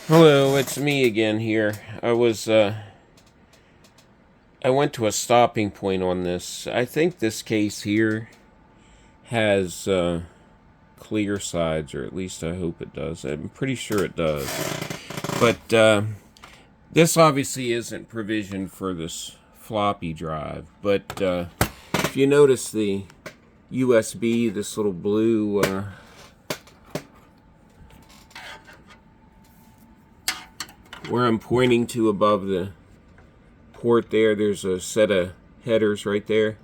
Hello, it's me again here. I went to a stopping point on this. I think this case here has clear sides, or at least I hope it does. I'm pretty sure it does. But this obviously isn't provisioned for this floppy drive. But if you notice the USB, this little blue where I'm pointing to above the port there's a set of headers right there.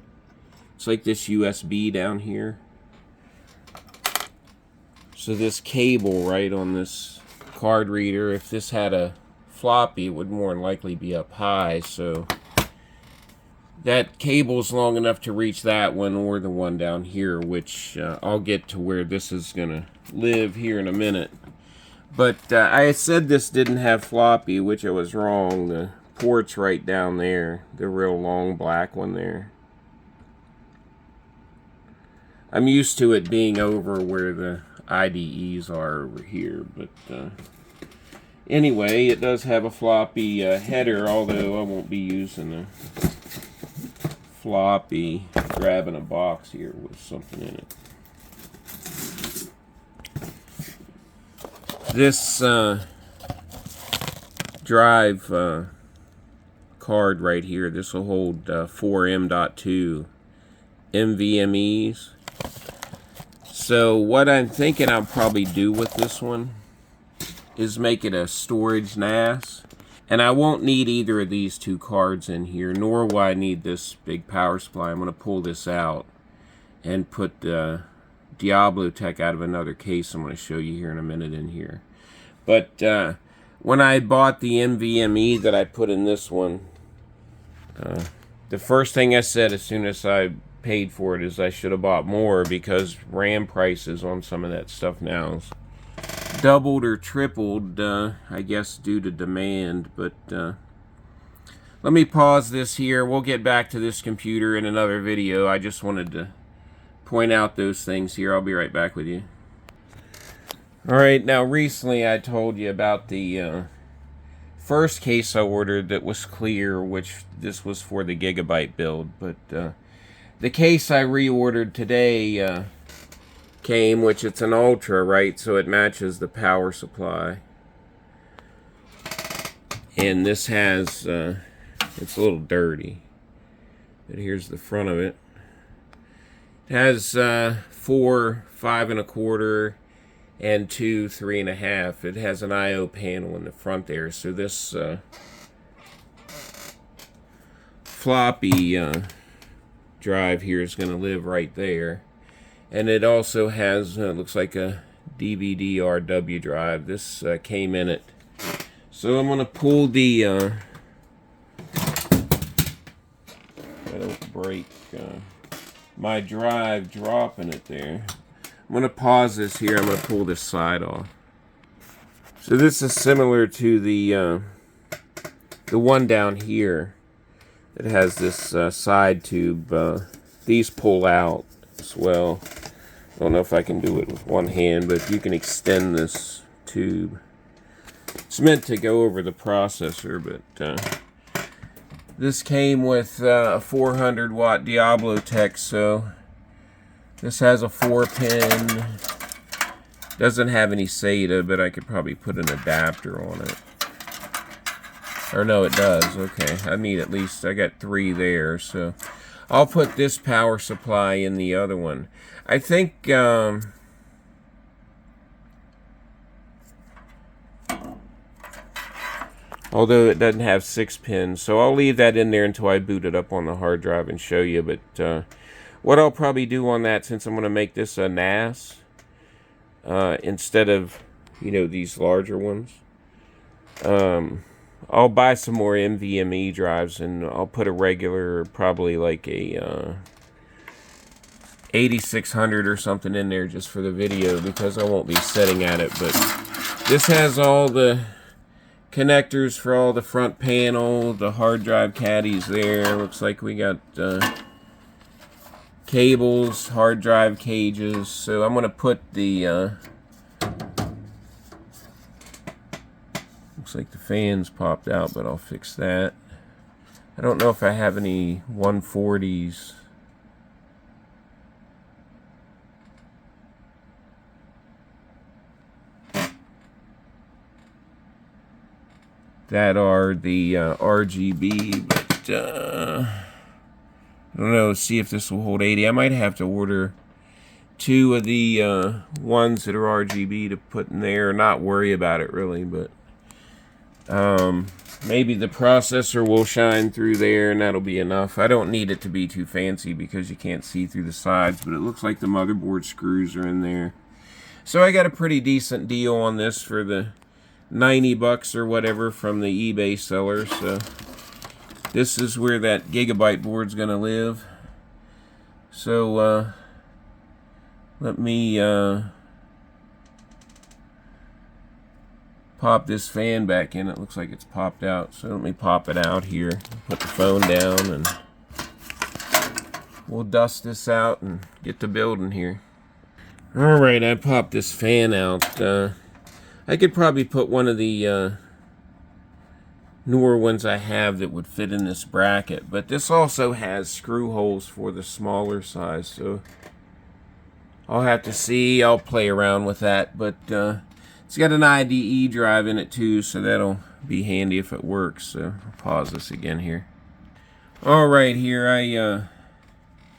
It's like this USB down here. So this cable right on this card reader, if this had a floppy, it would more than likely be up high. So that cable's long enough to reach that one or the one down here, which I'll get to where this is going to live here in a minute. But I said this didn't have floppy, which I was wrong. The port's right down there, the real long black one there. I'm used to it being over where the IDEs are over here, but anyway, it does have a floppy header, although I won't be using a floppy grabbing a box here with something in it. This drive card right here, this will hold 4 M.2 NVMEs. So what I'm thinking I'll probably do with this one is make it a storage NAS. And I won't need either of these two cards in here, nor will I need this big power supply. I'm going to pull this out and put the Diablo Tech out of another case I'm going to show you here in a minute in here. But when I bought the NVMe that I put in this one, the first thing I said as soon as I paid for it is I should have bought more, because RAM prices on some of that stuff now is doubled or tripled, I guess due to demand. But let me pause this here. We'll get back to this computer in another video. I just wanted to point out those things here. I'll be right back with you. Alright, now recently I told you about the first case I ordered that was clear, which this was for the Gigabyte build, but the case I reordered today came, which it's an Ultra, right, so it matches the power supply. And this has, it's a little dirty, but here's the front of it. It has 4 5.25 and 2 3.5. It has an I/O panel in the front there, so this floppy drive here is going to live right there. And it also has, looks like a DVD-RW drive. This came in it. So I'm going to pull the, I don't break my drive dropping it there. I'm going to pause this here. I'm going to pull this side off. So this is similar to the one down here. It has this side tube. These pull out as well. I don't know if I can do it with one hand, but you can extend this tube. It's meant to go over the processor, but this came with a 400 watt Diablo Tech, so this has a 4-pin. Doesn't have any SATA, but I could probably put an adapter on it. Or no, it does. Okay, I need at least, I got 3 there, so I'll put this power supply in the other one. I think although it doesn't have 6 pins, so I'll leave that in there until I boot it up on the hard drive and show you. But what I'll probably do on that, since I'm going to make this a NAS instead of, you know, these larger ones, I'll buy some more NVMe drives, and I'll put a regular, probably like a 8600 or something in there just for the video, because I won't be sitting at it. But this has all the connectors for all the front panel, the hard drive caddies there. Looks like we got cables, hard drive cages. So I'm going to put the Looks like the fan's popped out, but I'll fix that. I don't know if I have any 140s. That are the RGB, but I don't know. See if this will hold 80. I might have to order 2 of the ones that are RGB to put in there. Not worry about it really, but maybe the processor will shine through there and that'll be enough. I don't need it to be too fancy because you can't see through the sides, but it looks like the motherboard screws are in there. So I got a pretty decent deal on this for the 90 bucks or whatever from the eBay seller. So this is where that Gigabyte board's gonna live. So let me pop this fan back in. It looks like it's popped out, so let me pop it out here. Put the phone down and we'll dust this out and get to building here. Alright, I popped this fan out. I could probably put one of the newer ones I have that would fit in this bracket, but this also has screw holes for the smaller size, so I'll have to see. I'll play around with that, but it's got an IDE drive in it too, so that'll be handy if it works. So I'll pause this again here. Alright, here I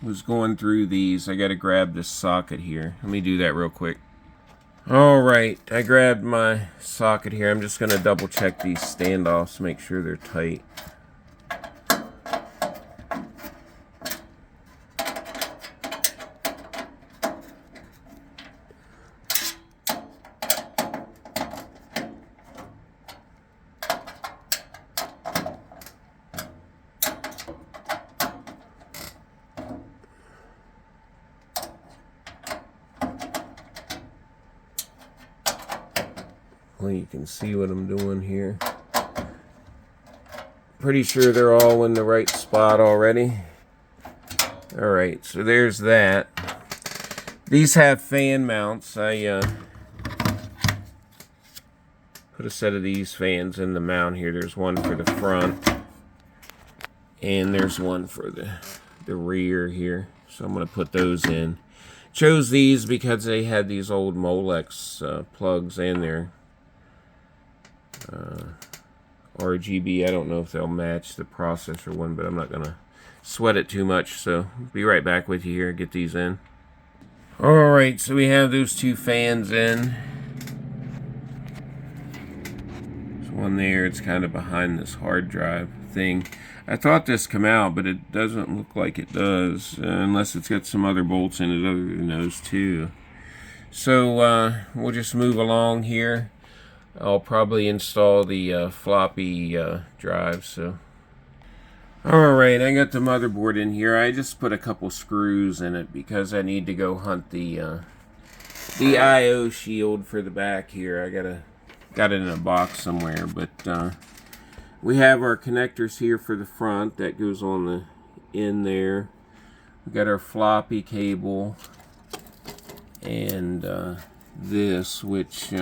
was going through these. I gotta grab this socket here. Let me do that real quick. Alright, I grabbed my socket here. I'm just gonna double check these standoffs, make sure they're tight. Well, you can see what I'm doing here. Pretty sure they're all in the right spot already. Alright, so there's that. These have fan mounts. I put a set of these fans in the mount here. There's one for the front, and there's one for the rear here. So I'm going to put those in. Chose these because they had these old Molex plugs in there. RGB, I don't know if they'll match the processor one, but I'm not gonna sweat it too much, so be right back with you here. Get these in. Alright, so we have those 2 fans in. There's one there. It's kind of behind this hard drive thing. I thought this come out, but it doesn't look like it does, unless it's got some other bolts in it other than those 2. So we'll just move along here. I'll probably install the floppy drive. So, alright, I got the motherboard in here. I just put a couple screws in it because I need to go hunt the I/O shield for the back here. I got it in a box somewhere, but we have our connectors here for the front that goes on the end there. We got our floppy cable and this, which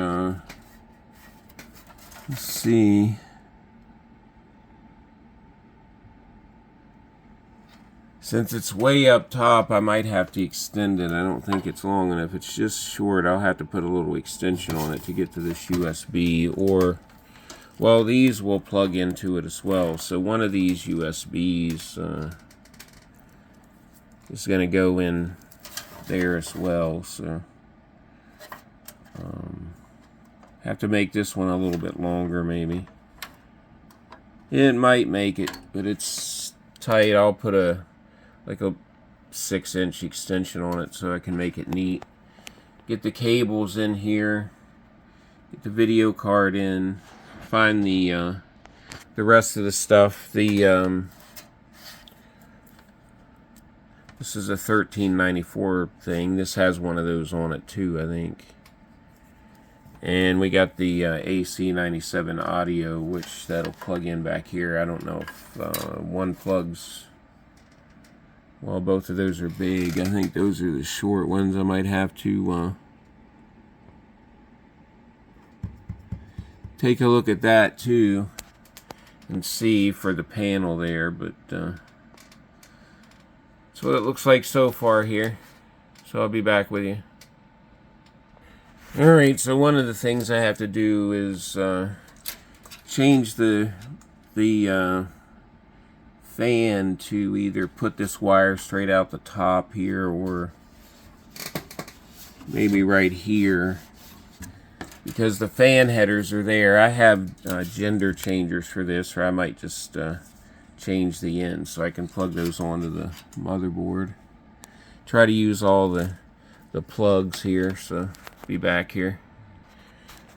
let's see. Since it's way up top, I might have to extend it. I don't think it's long enough. It's just short. I'll have to put a little extension on it to get to this USB. Or, well, these will plug into it as well. So one of these USBs is going to go in there as well. So have to make this one a little bit longer, maybe. It might make it, but it's tight. I'll put a 6-inch extension on it so I can make it neat. Get the cables in here. Get the video card in. Find the rest of the stuff. This is a 1394 thing. This has one of those on it too, I think. And we got the AC97 audio, which that'll plug in back here. I don't know if one plugs. Well, both of those are big. I think those are the short ones. I might have to take a look at that too and see for the panel there, but that's what it looks like so far here. So I'll be back with you. Alright, so one of the things I have to do is change the fan to either put this wire straight out the top here or maybe right here, because the fan headers are there. I have gender changers for this, or I might just change the ends so I can plug those onto the motherboard. Try to use all the plugs here, so be back here.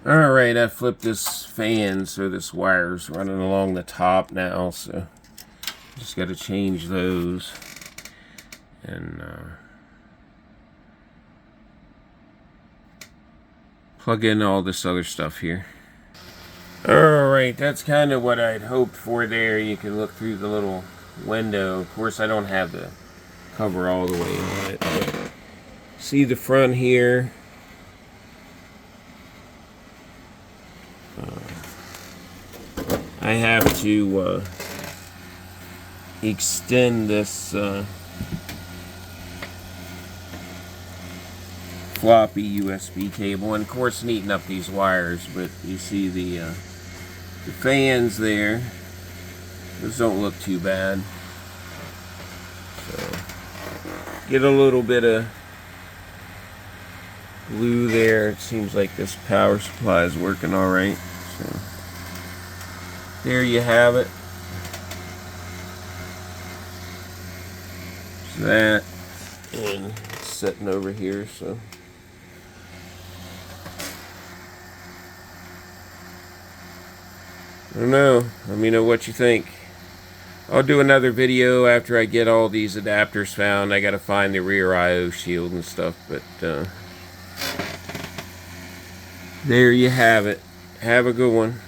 Alright, I flipped this fan so this wire's running along the top now, so just got to change those. And plug in all this other stuff here. Alright, that's kind of what I'd hoped for there. You can look through the little window. Of course, I don't have the cover all the way on it, but see the front here. I have to extend this floppy USB cable, and of course neaten up these wires, but you see the fans there. Those don't look too bad. So get a little bit of glue there. It seems like this power supply is working alright. So there you have it. There's that, and it's sitting over here, so I don't know. Let me know what you think. I'll do another video after I get all these adapters found. I gotta find the rear I/O shield and stuff, but there you have it. Have a good one.